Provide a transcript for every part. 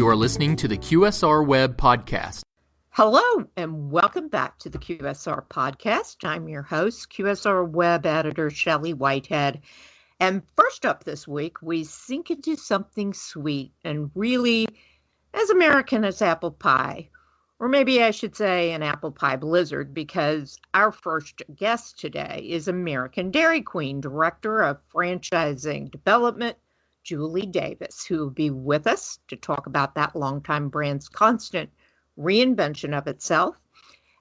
You are listening to the QSR Web Podcast. Hello, and welcome back to the QSR Podcast. I'm your host, QSR Web Editor Shelley Whitehead. And first up this week, we sink into something sweet and really as American as apple pie. Or maybe I should say an apple pie blizzard, because our first guest today is American Dairy Queen Director of Franchising Development, Julie Davis, who will be with us to talk about that longtime brand's constant reinvention of itself.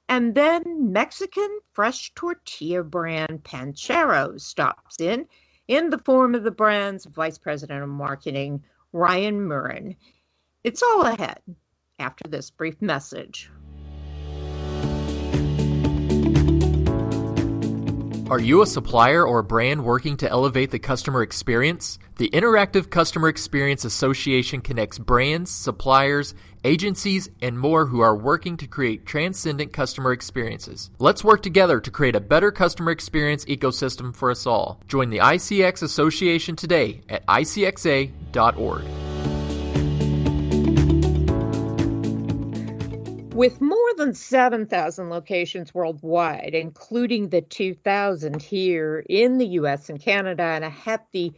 And then Mexican fresh tortilla brand Pancheros stops in the form of the brand's Vice President of Marketing, Ryan Murren. It's all ahead after this brief message. Are you a supplier or a brand working to elevate the customer experience? The Interactive Customer Experience Association connects brands, suppliers, agencies, and more who are working to create transcendent customer experiences. Let's work together to create a better customer experience ecosystem for us all. Join the ICX Association today at icxa.org. With more than 7,000 locations worldwide, including the 2,000 here in the U.S. and Canada, and a hefty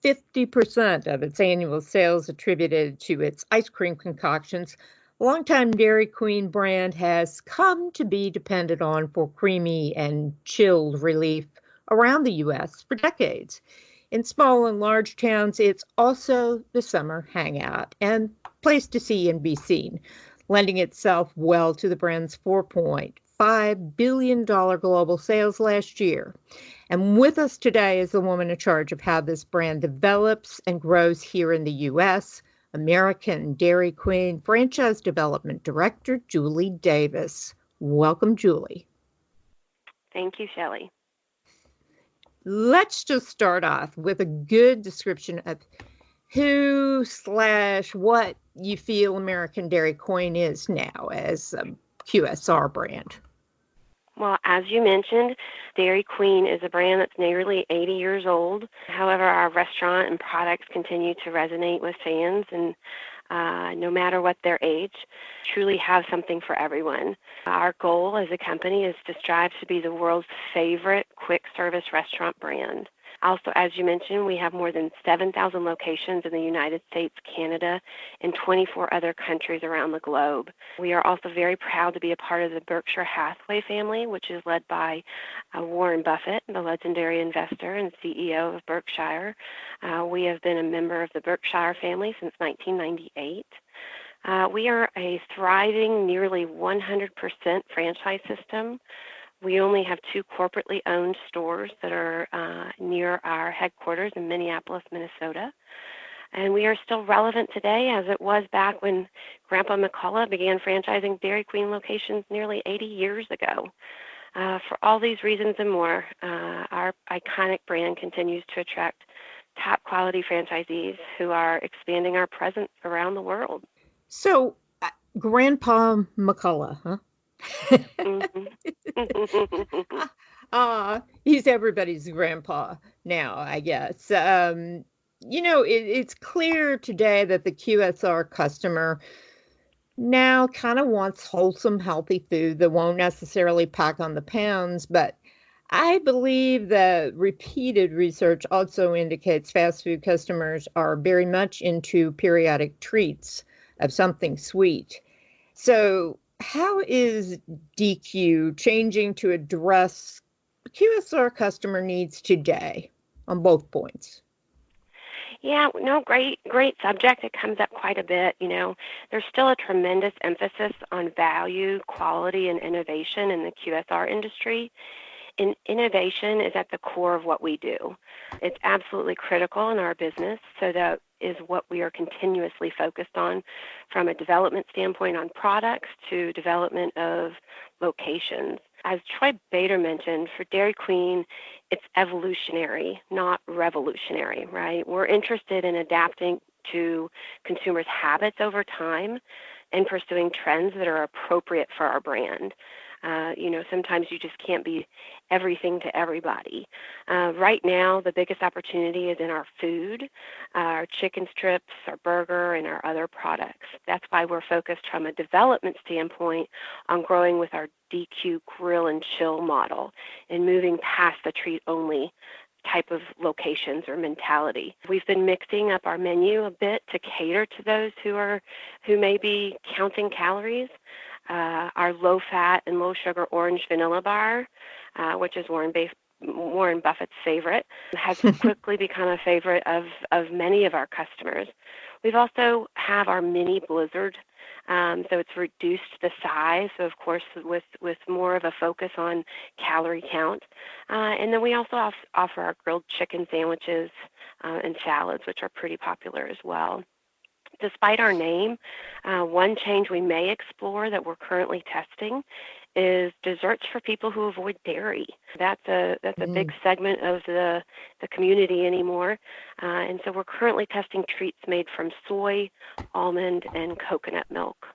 50% of its annual sales attributed to its ice cream concoctions, longtime Dairy Queen brand has come to be depended on for creamy and chilled relief around the U.S. for decades. In small and large towns, it's also the summer hangout and place to see and be seen, lending itself well to the brand's $4.5 billion global sales last year. And with us today is the woman in charge of how this brand develops and grows here in the U.S., American Dairy Queen Franchise Development Director, Julie Davis. Welcome, Julie. Thank you, Shelley. Let's just start off with a good description of who/what you feel American Dairy Queen is now as a QSR brand. Well, as you mentioned, Dairy Queen is a brand that's nearly 80 years old. However, our restaurant and products continue to resonate with fans, and no matter what their age, truly have something for everyone. Our goal as a company is to strive to be the world's favorite quick service restaurant brand. Also, as you mentioned, we have more than 7,000 locations in the United States, Canada, and 24 other countries around the globe. We are also very proud to be a part of the Berkshire Hathaway family, which is led by Warren Buffett, the legendary investor and CEO of Berkshire. We have been a member of the Berkshire family since 1998. We are a thriving, nearly 100% franchise system. We only have 2 corporately owned stores that are near our headquarters in Minneapolis, Minnesota. And we are still relevant today as it was back when Grandpa McCullough began franchising Dairy Queen locations nearly 80 years ago. For all these reasons and more, our iconic brand continues to attract top quality franchisees who are expanding our presence around the world. So, Grandpa McCullough, huh? He's everybody's grandpa now, I guess. It's clear today that the QSR customer now kind of wants wholesome, healthy food that won't necessarily pack on the pounds, but I believe that repeated research also indicates fast food customers are very much into periodic treats of something sweet. So how is DQ changing to address QSR customer needs today on both points? Yeah, no, great subject. It comes up quite a bit. There's still a tremendous emphasis on value, quality, and innovation in the QSR industry. And innovation is at the core of what we do. It's absolutely critical in our business, so that is what we are continuously focused on, from a development standpoint on products to development of locations. As Troy Bader mentioned, for Dairy Queen, it's evolutionary, not revolutionary, right? We're interested in adapting to consumers' habits over time and pursuing trends that are appropriate for our brand. Sometimes you just can't be everything to everybody. Right now, the biggest opportunity is in our food, our chicken strips, our burger, and our other products. That's why we're focused from a development standpoint on growing with our DQ grill and chill model and moving past the treat-only type of locations or mentality. We've been mixing up our menu a bit to cater to those who may be counting calories. Our low-fat and low-sugar orange vanilla bar, which is Warren Buffett's favorite, has quickly become a favorite of many of our customers. We've also have our mini blizzard, so it's reduced the size, so of course with more of a focus on calorie count. And then we also offer our grilled chicken sandwiches and salads, which are pretty popular as well. Despite our name, one change we may explore that we're currently testing is desserts for people who avoid dairy. That's a big segment of the community anymore. And so we're currently testing treats made from soy, almond, and coconut milk.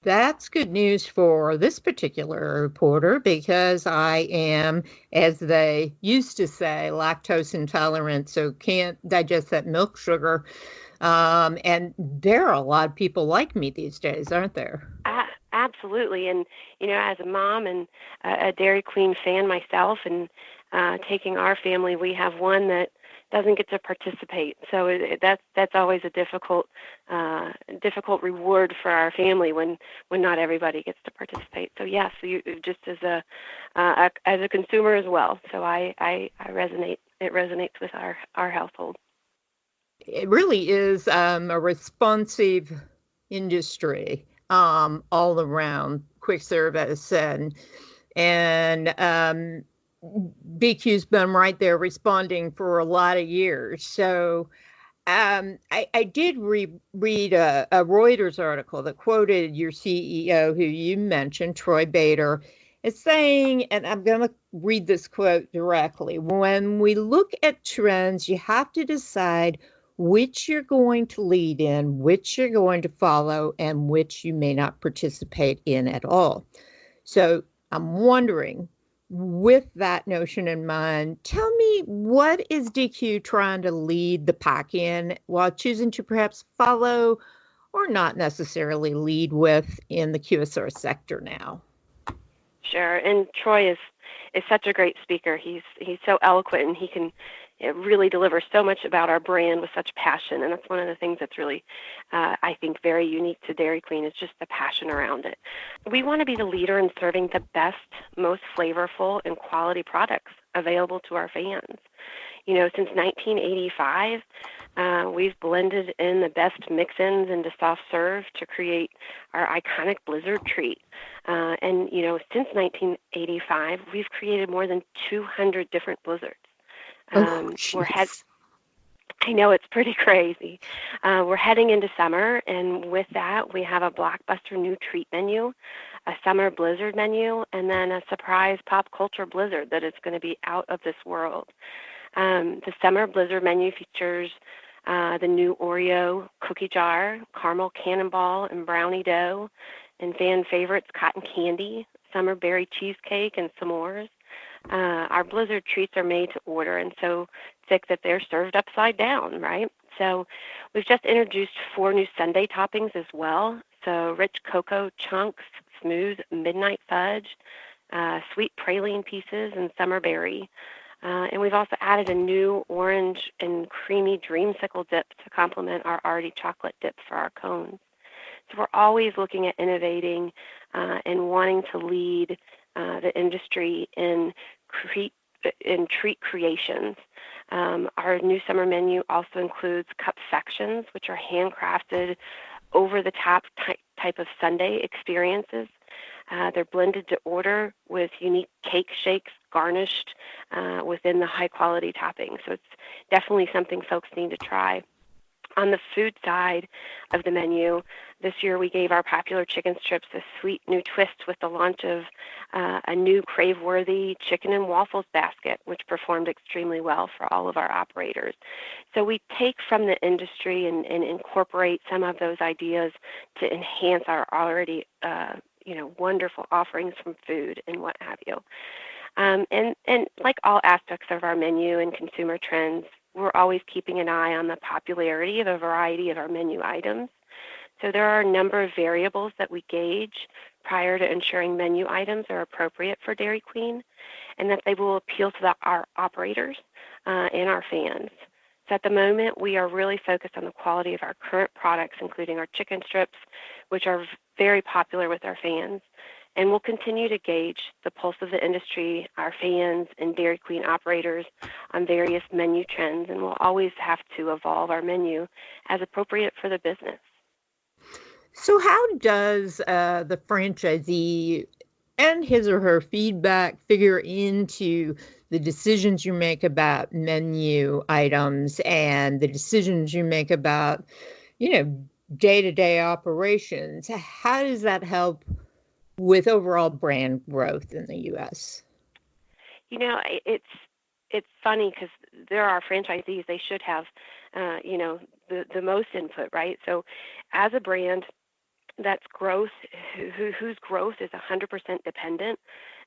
That's good news for this particular reporter because I am, as they used to say, lactose intolerant, so can't digest that milk sugar. And there are a lot of people like me these days, aren't there? Absolutely. And, as a mom and a Dairy Queen fan myself and taking our family, we have one that doesn't get to participate. So that's always a difficult reward for our family when not everybody gets to participate. So yes, you just as a consumer as well. So I resonate. It resonates with our household. It really is a responsive industry all around, quick service and BQ's been right there responding for a lot of years. So I did read a Reuters article that quoted your CEO, who you mentioned, Troy Bader, as saying, and I'm going to read this quote directly, when we look at trends, you have to decide which you're going to lead in, which you're going to follow, and which you may not participate in at all. So I'm wondering, with that notion in mind, tell me, what is DQ trying to lead the pack in while choosing to perhaps follow or not necessarily lead with in the QSR sector now? Sure, and Troy is such a great speaker. He's so eloquent, and he can really deliver so much about our brand with such passion. And that's one of the things that's really, I think, very unique to Dairy Queen is just the passion around it. We want to be the leader in serving the best, most flavorful, and quality products available to our fans. Since 1985, we've blended in the best mix-ins into soft serve to create our iconic Blizzard treat. And since 1985, we've created more than 200 different Blizzards. I know, it's pretty crazy. We're heading into summer, and with that, we have a blockbuster new treat menu, a summer Blizzard menu, and then a surprise pop culture Blizzard that is going to be out of this world. The summer Blizzard menu features the new Oreo cookie jar, caramel cannonball and brownie dough, and fan favorites cotton candy, summer berry cheesecake, and s'mores. Our Blizzard treats are made to order and so thick that they're served upside down, right? So we've just introduced 4 new sundae toppings as well. So rich cocoa chunks, smooth midnight fudge, sweet praline pieces, and summer berry. And we've also added a new orange and creamy dreamsicle dip to complement our already chocolate dip for our cones. So we're always looking at innovating and wanting to lead the industry in treat creations. Our new summer menu also includes cup sections, which are handcrafted, over-the-top type of sundae experiences. They're blended to order with unique cake shakes garnished within the high-quality topping. So it's definitely something folks need to try. On the food side of the menu, this year we gave our popular chicken strips a sweet new twist with the launch of a new crave-worthy chicken and waffles basket, which performed extremely well for all of our operators. So we take from the industry and incorporate some of those ideas to enhance our already wonderful offerings from food and what have you. And like all aspects of our menu and consumer trends, we're always keeping an eye on the popularity of a variety of our menu items. So there are a number of variables that we gauge prior to ensuring menu items are appropriate for Dairy Queen and that they will appeal to our operators and our fans. So at the moment, we are really focused on the quality of our current products, including our chicken strips, which are very popular with our fans. And we'll continue to gauge the pulse of the industry, our fans, and Dairy Queen operators on various menu trends, and we'll always have to evolve our menu as appropriate for the business. So how does the franchisee and his or her feedback figure into the decisions you make about menu items and the decisions you make about, day-to-day operations? How does that help with overall brand growth in the U.S.? It's funny because they're our franchisees. They should have, the most input, right? So as a brand that's growth, whose growth is 100% dependent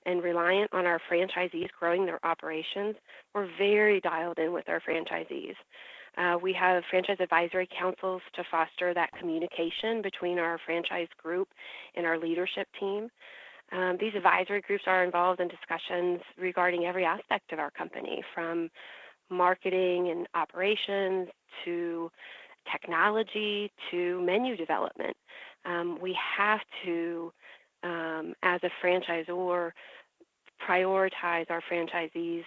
and reliant on our franchisees growing their operations, we're very dialed in with our franchisees. We have franchise advisory councils to foster that communication between our franchise group and our leadership team. These advisory groups are involved in discussions regarding every aspect of our company, from marketing and operations to technology to menu development. We have to, as a franchisor, prioritize our franchisees'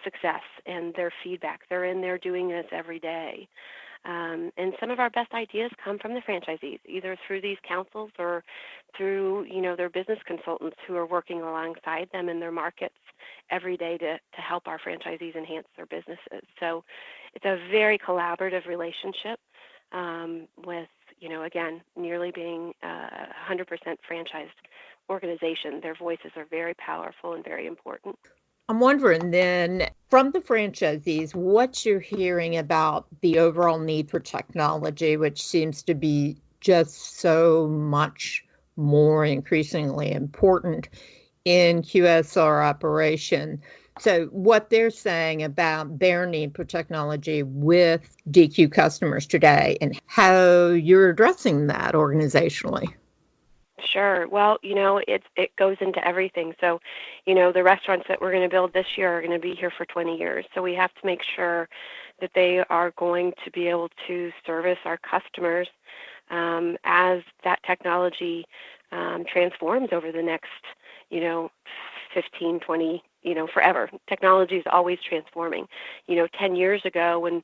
success and their feedback. They're in there doing this every day. And some of our best ideas come from the franchisees, either through these councils or through, their business consultants who are working alongside them in their markets every day to help our franchisees enhance their businesses. So it's a very collaborative relationship with, again, nearly being a 100% franchised organization. Their voices are very powerful and very important. I'm wondering then, from the franchisees, what you're hearing about the overall need for technology, which seems to be just so much more increasingly important in QSR operation. So what they're saying about their need for technology with DQ customers today and how you're addressing that organizationally. Sure. Well, it goes into everything. So, the restaurants that we're going to build this year are going to be here for 20 years. So we have to make sure that they are going to be able to service our customers as that technology transforms over the next, 15, 20, forever. Technology is always transforming. 10 years ago when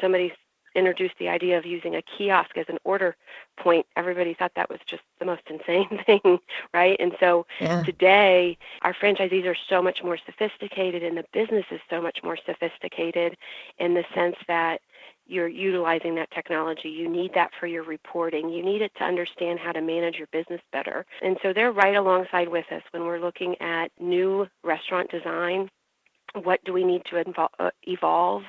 somebody introduced the idea of using a kiosk as an order point, everybody thought that was just the most insane thing, right? And so Today, our franchisees are so much more sophisticated and the business is so much more sophisticated in the sense that you're utilizing that technology. You need that for your reporting. You need it to understand how to manage your business better. And so they're right alongside with us when we're looking at new restaurant design. What do we need to evolve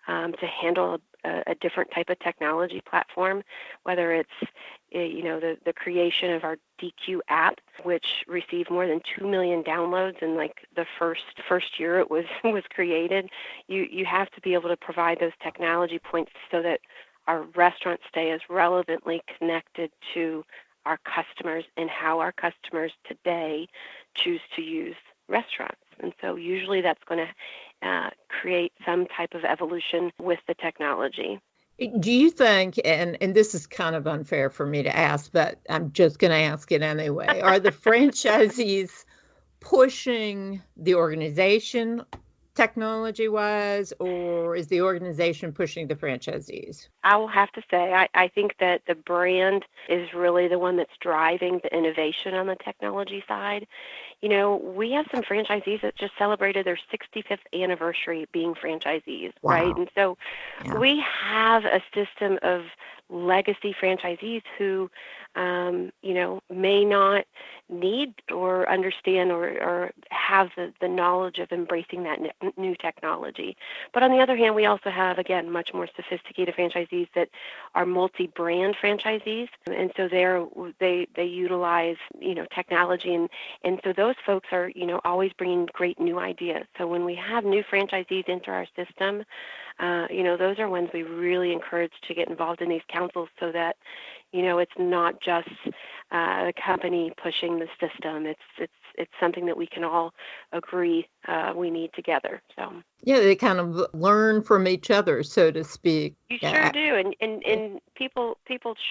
to handle a different type of technology platform, whether it's the creation of our DQ app, which received more than 2 million downloads in like the first year it was created. You have to be able to provide those technology points so that our restaurants stay as relevantly connected to our customers and how our customers today choose to use restaurants. And so usually that's going to create some type of evolution with the technology. Do you think, and this is kind of unfair for me to ask, but I'm just going to ask it anyway, are the franchisees pushing the organization technology-wise, or is the organization pushing the franchisees? I will have to say, I think that the brand is really the one that's driving the innovation on the technology side. We have some franchisees that just celebrated their 65th anniversary being franchisees, Wow. right? And so we have a system of legacy franchisees who, may not need or understand or have the knowledge of embracing that new technology. But on the other hand, we also have, again, much more sophisticated franchisees that are multi-brand franchisees, and so they utilize technology, and so those folks are always bringing great new ideas. So when we have new franchisees enter our system, those are ones we really encourage to get involved in these councils so that it's not just the company pushing the system. It's something that we can all agree we need together. So yeah, they kind of learn from each other, so to speak. You sure do, and people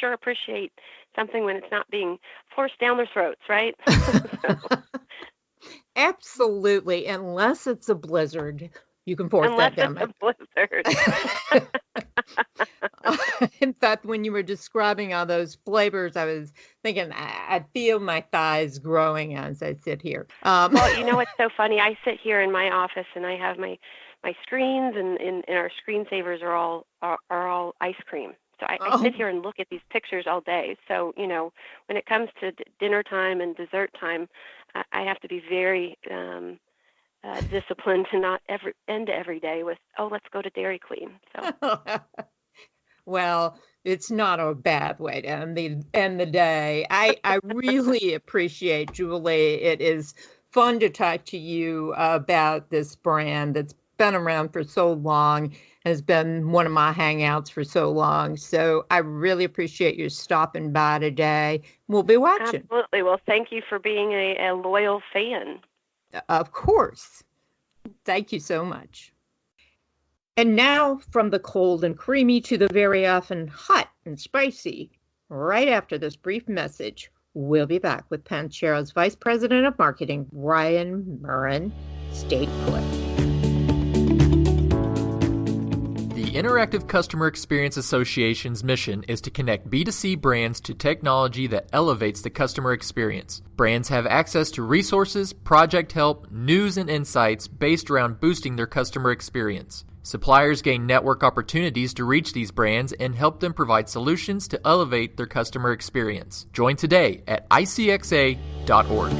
sure appreciate something when it's not being forced down their throats, right? Absolutely, unless it's a blizzard. You can force that down. Unless it's a blizzard. In fact, when you were describing all those flavors, I was thinking I feel my thighs growing as I sit here. Well, what's so funny? I sit here in my office and I have my screens, and our screensavers are all ice cream. So I sit here and look at these pictures all day. So when it comes to dinner time and dessert time, I have to be very disciplined to not end every day with, let's go to Dairy Queen. So. Well, it's not a bad way to end the day. I really appreciate, Julie. It is fun to talk to you about this brand that's been around for so long, has been one of my hangouts for so long. So I really appreciate you stopping by today. We'll be watching. Absolutely. Well, thank you for being a loyal fan. Of course. Thank you so much. And now from the cold and creamy to the very often hot and spicy. Right after this brief message, we'll be back with Pancheros Vice President of Marketing, Ryan Murren. Stay put. The Interactive Customer Experience Association's mission is to connect B2C brands to technology that elevates the customer experience. Brands have access to resources, project help, news, and insights based around boosting their customer experience. Suppliers gain network opportunities to reach these brands and help them provide solutions to elevate their customer experience. Join today at icxa.org.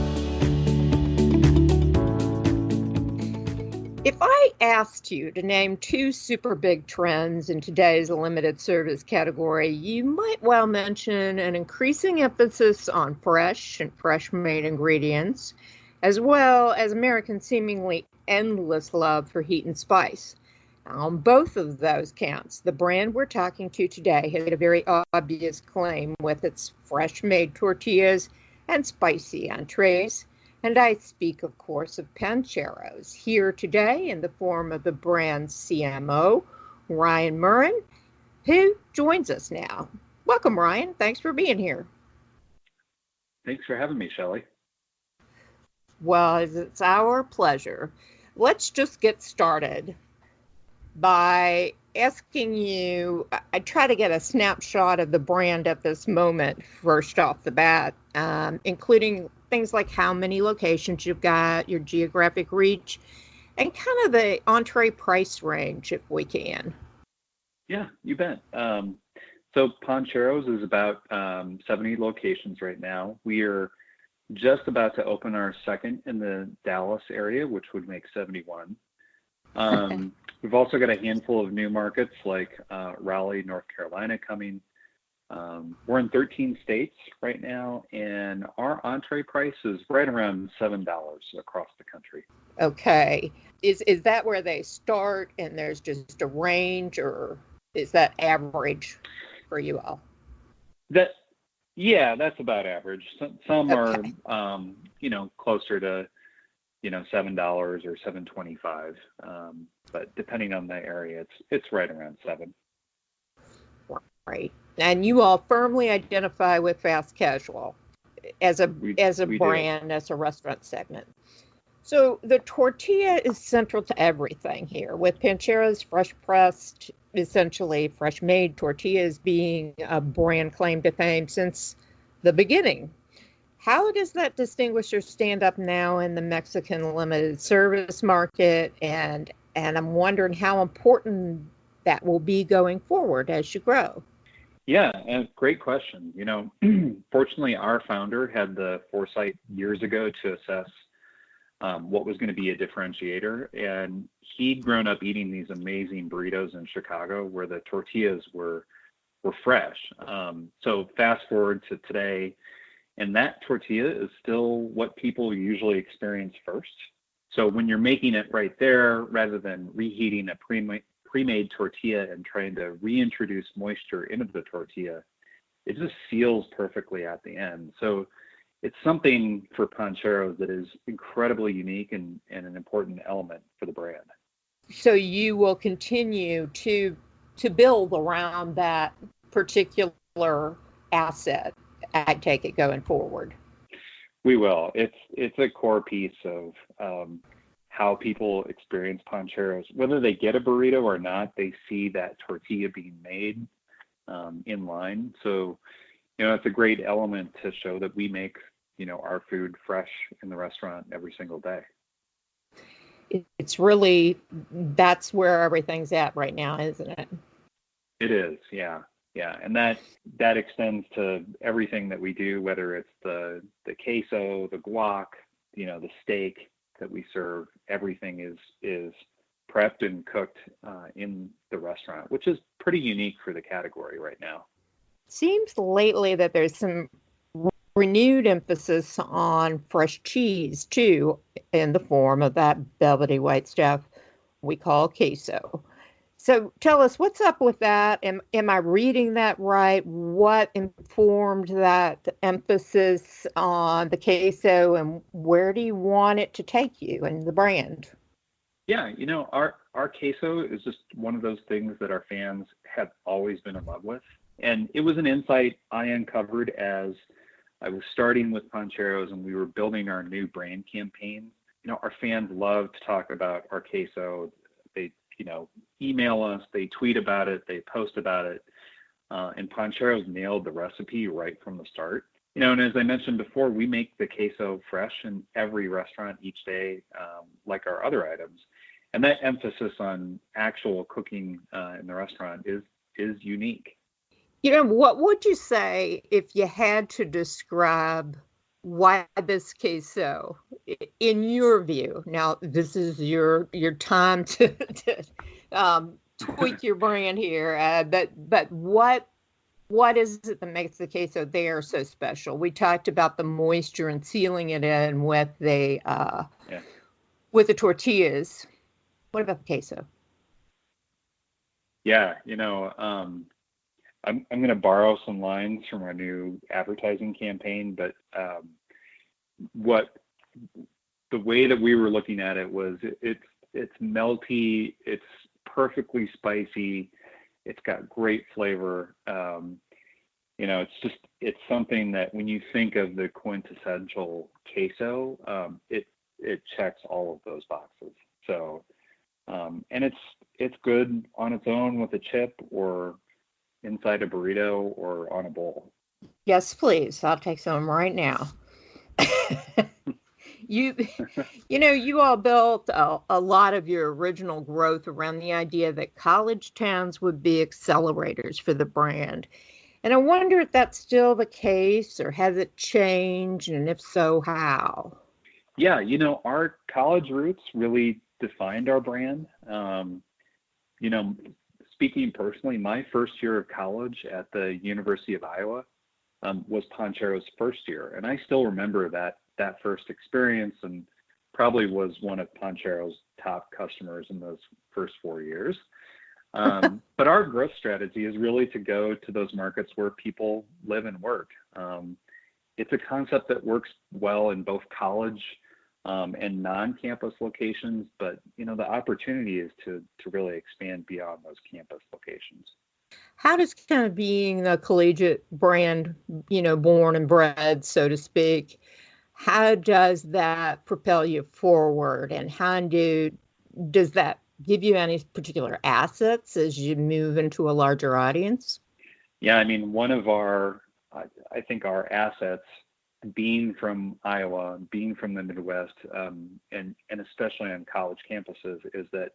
If I asked you to name two super big trends in today's limited service category, you might well mention an increasing emphasis on fresh and fresh-made ingredients, as well as Americans' seemingly endless love for heat and spice. On both of those counts, the brand we're talking to today has made a very obvious claim with its fresh-made tortillas and spicy entrees. And I speak, of course, of Pancheros, here today in the form of the brand's CMO, Ryan Murren, who joins us now. Welcome, Ryan. Thanks for being here. Thanks for having me, Shelley. Well, it's our pleasure. Let's just get started by asking you, I try to get a snapshot of the brand at this moment, first off the bat, including things like how many locations you've got, your geographic reach, and kind of the entree price range, if we can. Yeah, you bet. So Pancheros is about 70 locations right now. We are just about to open our second in the Dallas area, which would make 71. We've also got a handful of new markets like Raleigh, North Carolina coming. We're in 13 states right now, and our entree price is right around $7 across the country. Okay. Is that where they start and there's just a range, or is that average for you all? That's about average. Some Okay. are, closer to, $7 or $7.25. But depending on the area, it's right around $7. Right. And you all firmly identify with fast casual as a brand, do. As a restaurant segment. So the tortilla is central to everything here, with Pancheros fresh pressed, essentially fresh made tortillas being a brand claim to fame since the beginning. How does that distinguish or stand up now in the Mexican limited service market? And I'm wondering how important that will be going forward as you grow. Yeah, and great question. Fortunately, our founder had the foresight years ago to assess what was going to be a differentiator. And he'd grown up eating these amazing burritos in Chicago where the tortillas were fresh. So fast forward to today, and that tortilla is still what people usually experience first. So when you're making it right there, rather than reheating a pre-made tortilla and trying to reintroduce moisture into the tortilla, it just seals perfectly at the end. So it's something for Pancheros that is incredibly unique and an important element for the brand. So you will continue to build around that particular asset, I take it, going forward. We will. It's a core piece of how people experience Pancheros. Whether they get a burrito or not, they see that tortilla being made in line. So, it's a great element to show that we make, our food fresh in the restaurant every single day. It's really, that's where everything's at right now, isn't it? It is, yeah. Yeah, and that extends to everything that we do, whether it's the queso, the guac, the steak that we serve. Everything is prepped and cooked in the restaurant, which is pretty unique for the category right now. Seems lately that there's some renewed emphasis on fresh cheese too, in the form of that velvety white stuff we call queso. So tell us, what's up with that? Am I reading that right? What informed that emphasis on the queso, and where do you want it to take you and the brand? Yeah, our queso is just one of those things that our fans have always been in love with. And it was an insight I uncovered as I was starting with Pancheros and we were building our new brand campaign. Our fans love to talk about our queso. They, email us, they tweet about it, they post about it. And Pancheros nailed the recipe right from the start. And as I mentioned before, we make the queso fresh in every restaurant each day, like our other items. And that emphasis on actual cooking in the restaurant is unique. What would you say if you had to describe why this queso, in your view? Now, this is your time to tweak your brand here, but what is it that makes the queso there so special? We talked about the moisture and sealing it in with the tortillas. What about the queso? Yeah, I'm going to borrow some lines from our new advertising campaign, but the way that we were looking at it was it's melty, it's perfectly spicy, it's got great flavor. It's something that when you think of the quintessential queso, it checks all of those boxes. So, and it's good on its own with a chip or inside a burrito or on a bowl. Yes, please. I'll take some right now. You all built a lot of your original growth around the idea that college towns would be accelerators for the brand. And I wonder if that's still the case, or has it changed? And if so, how? Yeah, our college roots really defined our brand. Speaking personally, my first year of college at the University of Iowa was Pancheros' first year. And I still remember that first experience, and probably was one of Pancheros' top customers in those first 4 years. But our growth strategy is really to go to those markets where people live and work. It's a concept that works well in both college and non-campus locations, but the opportunity is to really expand beyond those campus locations. How does kind of being the collegiate brand, born and bred, so to speak, how does that propel you forward, and how does that give you any particular assets as you move into a larger audience? Yeah, one of I think our assets, being from Iowa, being from the Midwest, and especially on college campuses, is that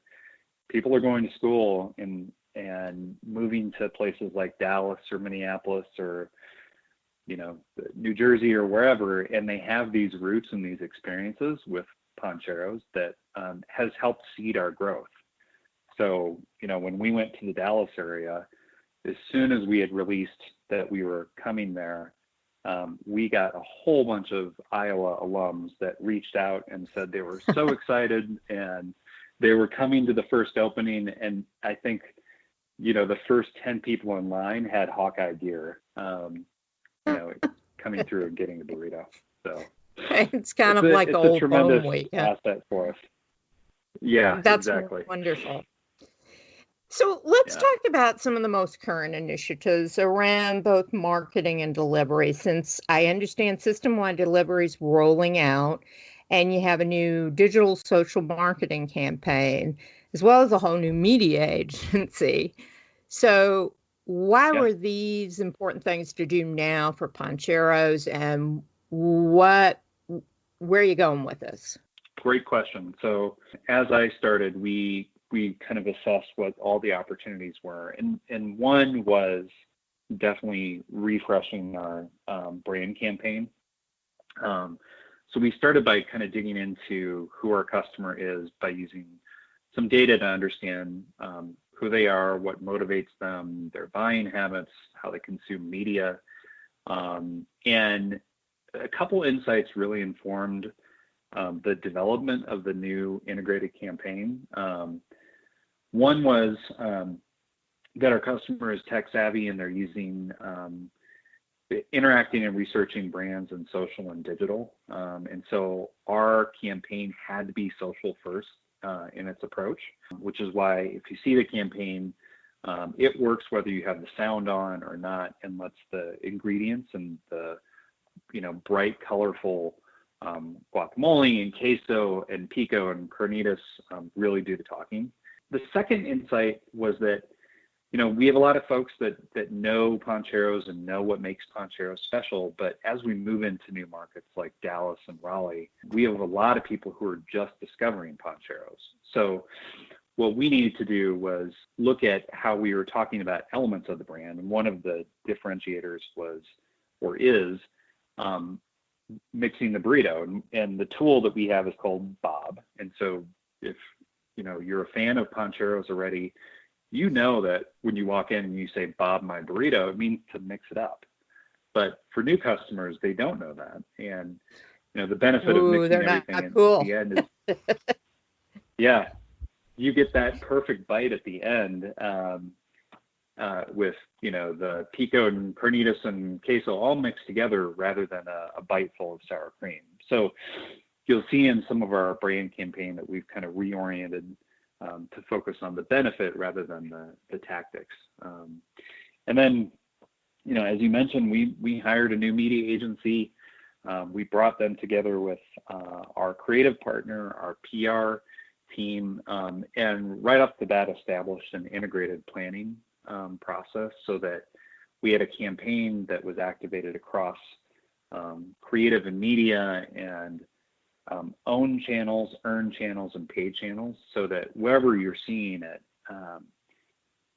people are going to school and and moving to places like Dallas or Minneapolis or, New Jersey or wherever, and they have these roots and these experiences with Pancheros that has helped seed our growth. So, when we went to the Dallas area, as soon as we had released that we were coming there, we got a whole bunch of Iowa alums that reached out and said they were so excited and they were coming to the first opening. And I think, the first 10 people in line had Hawkeye gear, coming through and getting the burrito. So it's kind of like Old Home Week. Asset for us. Yeah, that's exactly. Wonderful. So let's talk about some of the most current initiatives around both marketing and delivery, since I understand system-wide delivery is rolling out and you have a new digital social marketing campaign, as well as a whole new media agency. So why were these important things to do now for Pancheros, and where are you going with this? Great question. So as I started, we kind of assessed what all the opportunities were. And one was definitely refreshing our brand campaign. So we started by kind of digging into who our customer is by using some data to understand who they are, what motivates them, their buying habits, how they consume media. And a couple insights really informed the development of the new integrated campaign. One was that our customer is tech savvy and they're using interacting and researching brands in social and digital. And so our campaign had to be social first in its approach, which is why if you see the campaign, it works whether you have the sound on or not, and lets the ingredients and the bright, colorful guacamole and queso and pico and carnitas really do the talking. The second insight was that, we have a lot of folks that know Pancheros and know what makes Pancheros special, but as we move into new markets like Dallas and Raleigh, we have a lot of people who are just discovering Pancheros. So what we needed to do was look at how we were talking about elements of the brand, and one of the differentiators is mixing the burrito, and the tool that we have is called Bob. And so if you're a fan of Pancheros already, that when you walk in and you say Bob my burrito, it means to mix it up. But for new customers, they don't know that, and the benefit of mixing everything at the end is you get that perfect bite at the end with the pico and carnitas and queso all mixed together rather than a bite full of sour cream. So you'll see in some of our brand campaign that we've kind of reoriented to focus on the benefit rather than the tactics. And then, as you mentioned, we hired a new media agency. We brought them together with our creative partner, our PR team, and right off the bat established an integrated planning process so that we had a campaign that was activated across creative and media and own channels, earned channels, and paid channels, so that wherever you're seeing it,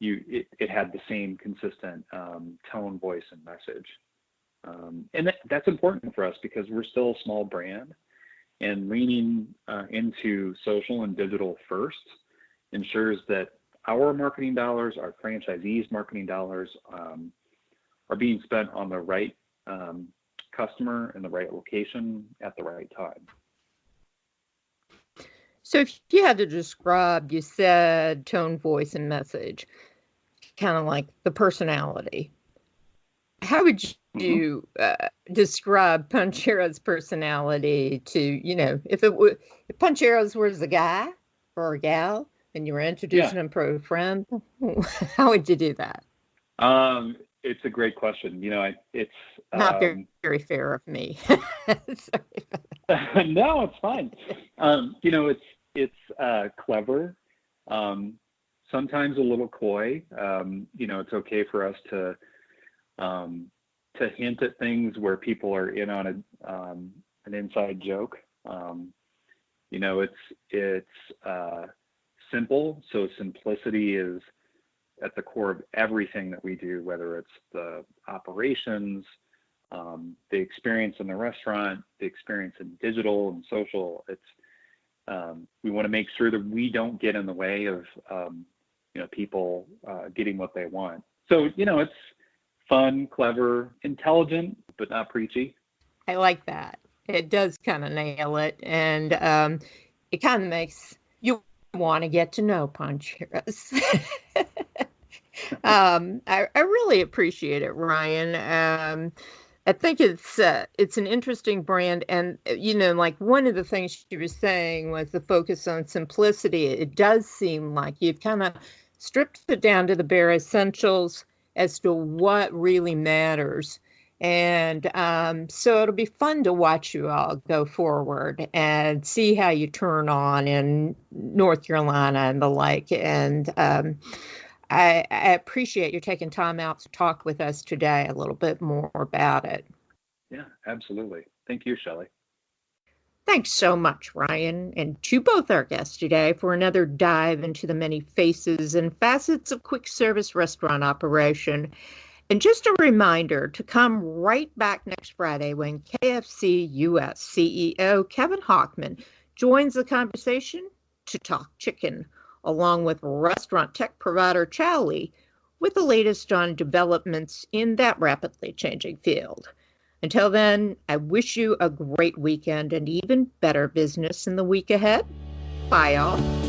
it had the same consistent tone, voice, and message. And that's important for us because we're still a small brand, and leaning into social and digital first ensures that our marketing dollars, our franchisees' marketing dollars, are being spent on the right customer in the right location at the right time. So if you had to describe, you said tone, voice, and message, kind of like the personality. How would you describe Pancheros' personality to, if Pancheros was a guy or a gal and you were introducing him to a friend, how would you do that? It's a great question. It's not very fair of me. No, it's fine. It's clever, sometimes a little coy. It's okay for us to hint at things where people are in on an inside joke. It's simple, so simplicity is at the core of everything that we do, whether it's the operations, the experience in the restaurant, the experience in digital and social. We want to make sure that we don't get in the way of people getting what they want. So it's fun, clever, intelligent, but not preachy. I like that. It does kind of nail it, and it kind of makes you want to get to know Pancheros. I really appreciate it, Ryan. I think it's an interesting brand, and like one of the things she was saying was the focus on simplicity. It does seem like you've kind of stripped it down to the bare essentials as to what really matters. And so it'll be fun to watch you all go forward and see how you turn on in North Carolina and the like. And I appreciate you taking time out to talk with us today a little bit more about it. Yeah, absolutely. Thank you, Shelley. Thanks so much, Ryan, and to both our guests today for another dive into the many faces and facets of quick service restaurant operation. And just a reminder to come right back next Friday when KFC US CEO Kevin Hochman joins the conversation to talk chicken, along with restaurant tech provider Chowly, with the latest on developments in that rapidly changing field. Until then, I wish you a great weekend and even better business in the week ahead. Bye, all.